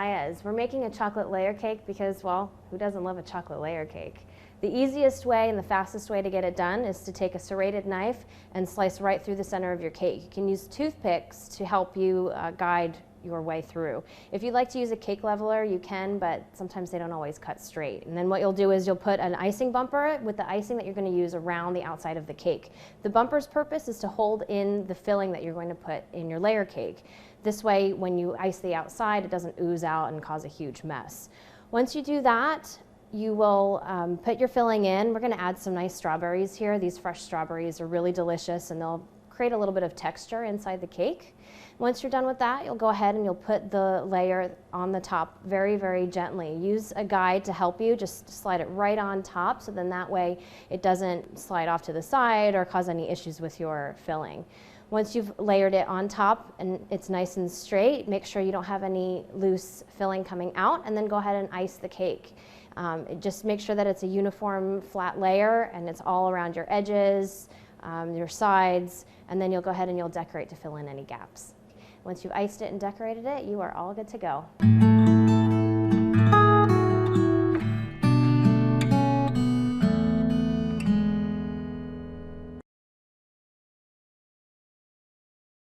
Maya. We're making a chocolate layer cake because, well, who doesn't love a chocolate layer cake? The easiest way and the fastest way to get it done is to take a serrated knife and slice right through the center of your cake. You can use toothpicks to help you guide your way through. If you'd like to use a cake leveler, you can, but sometimes they don't always cut straight. And then what you'll do is you'll put an icing bumper with the icing that you're going to use around the outside of the cake. The bumper's purpose is to hold in the filling that you're going to put in your layer cake. This way, when you ice the outside, it doesn't ooze out and cause a huge mess. Once you do that, you will put your filling in. We're going to add some nice strawberries here. These fresh strawberries are really delicious and they'll create a little bit of texture inside the cake. Once you're done with that, you'll go ahead and you'll put the layer on the top very, very gently. Use a guide to help you. Just slide it right on top so then that way it doesn't slide off to the side or cause any issues with your filling. Once you've layered it on top and it's nice and straight, make sure you don't have any loose filling coming out, and then go ahead and ice the cake. Just make sure that it's a uniform flat layer and it's all around your edges, your sides, and then you'll go ahead and you'll decorate to fill in any gaps. Once you've iced it and decorated it, you are all good to go.